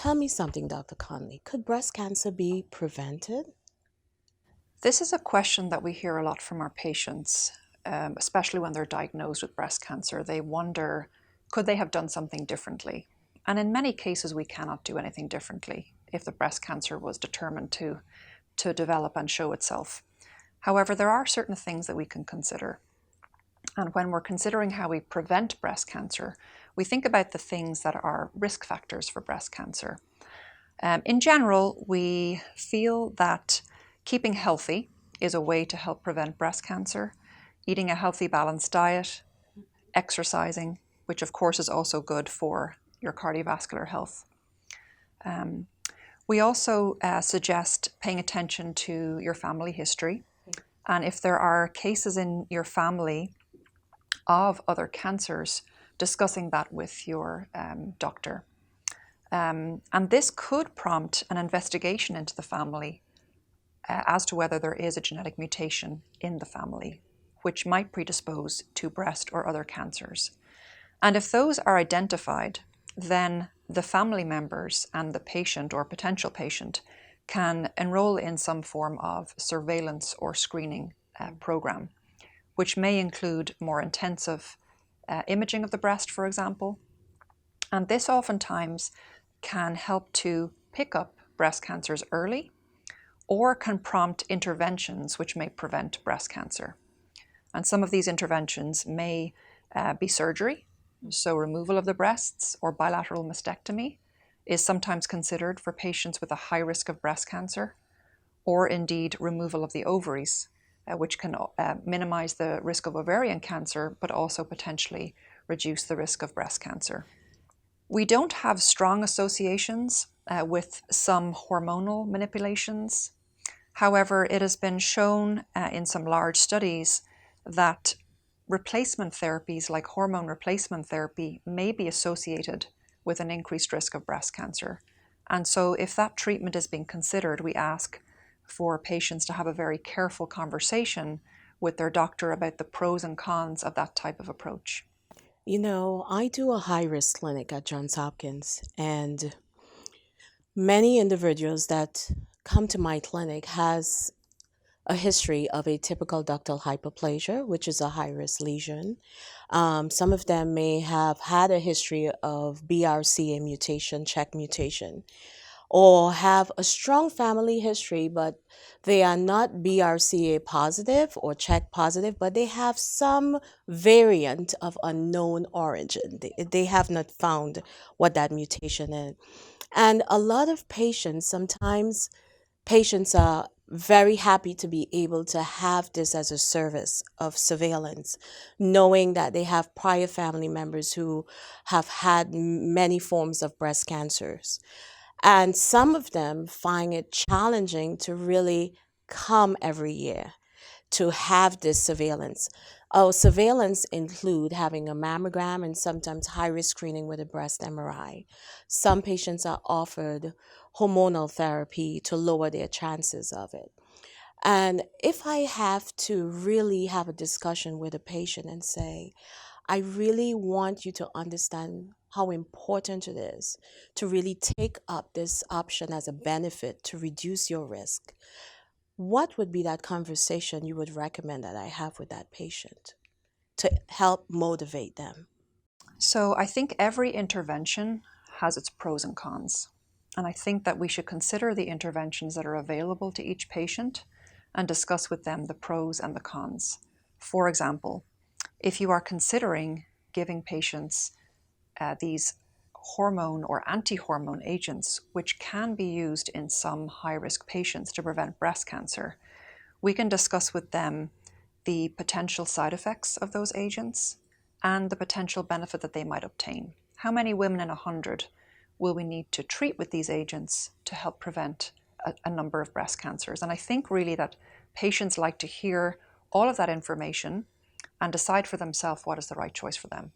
Tell me something, Dr. Conley. Could breast cancer be prevented? This is a question that we hear a lot from our patients, especially when they're diagnosed with breast cancer. They wonder, could they have done something differently? And in many cases, we cannot do anything differently if the breast cancer was determined to develop and show itself. However, there are certain things that we can consider. And when we're considering how we prevent breast cancer, we think about the things that are risk factors for breast cancer. In general, we feel that keeping healthy is a way to help prevent breast cancer. Eating a healthy, balanced diet, exercising, which of course is also good for your cardiovascular health. We also suggest paying attention to your family history. And if there are cases in your family of other cancers, discussing that with your doctor. And this could prompt an investigation into the family as to whether there is a genetic mutation in the family, which might predispose to breast or other cancers. And if those are identified, then the family members and the patient or potential patient can enroll in some form of surveillance or screening program, which may include more intensive imaging of the breast, for example. And this oftentimes can help to pick up breast cancers early or can prompt interventions which may prevent breast cancer. And some of these interventions may be surgery, so removal of the breasts or bilateral mastectomy is sometimes considered for patients with a high risk of breast cancer, or indeed removal of the ovaries, which can minimize the risk of ovarian cancer, but also potentially reduce the risk of breast cancer. We don't have strong associations with some hormonal manipulations. However, it has been shown in some large studies that replacement therapies like hormone replacement therapy may be associated with an increased risk of breast cancer. And so if that treatment is being considered, we ask for patients to have a very careful conversation with their doctor about the pros and cons of that type of approach. You know, I do a high risk clinic at Johns Hopkins, and many individuals that come to my clinic has a history of atypical ductal hyperplasia, which is a high risk lesion. Some of them may have had a history of BRCA mutation, check mutation, or have a strong family history, but they are not BRCA positive or check positive, but they have some variant of unknown origin. They have not found what that mutation is. And a lot of patients, sometimes patients are very happy to be able to have this as a service of surveillance, knowing that they have prior family members who have had many forms of breast cancers. And some of them find it challenging to really come every year to have this surveillance. Oh, surveillance include having a mammogram and sometimes high risk screening with a breast MRI. Some patients are offered hormonal therapy to lower their chances of it. And if I have to really have a discussion with a patient and say, I really want you to understand how important it is to really take up this option as a benefit to reduce your risk, what would be that conversation you would recommend that I have with that patient to help motivate them? So I think every intervention has its pros and cons. And I think that we should consider the interventions that are available to each patient and discuss with them the pros and the cons. For example, if you are considering giving patients these hormone or anti-hormone agents, which can be used in some high-risk patients to prevent breast cancer, we can discuss with them the potential side effects of those agents and the potential benefit that they might obtain. How many women in 100 will we need to treat with these agents to help prevent a number of breast cancers? And I think really that patients like to hear all of that information and decide for themselves what is the right choice for them.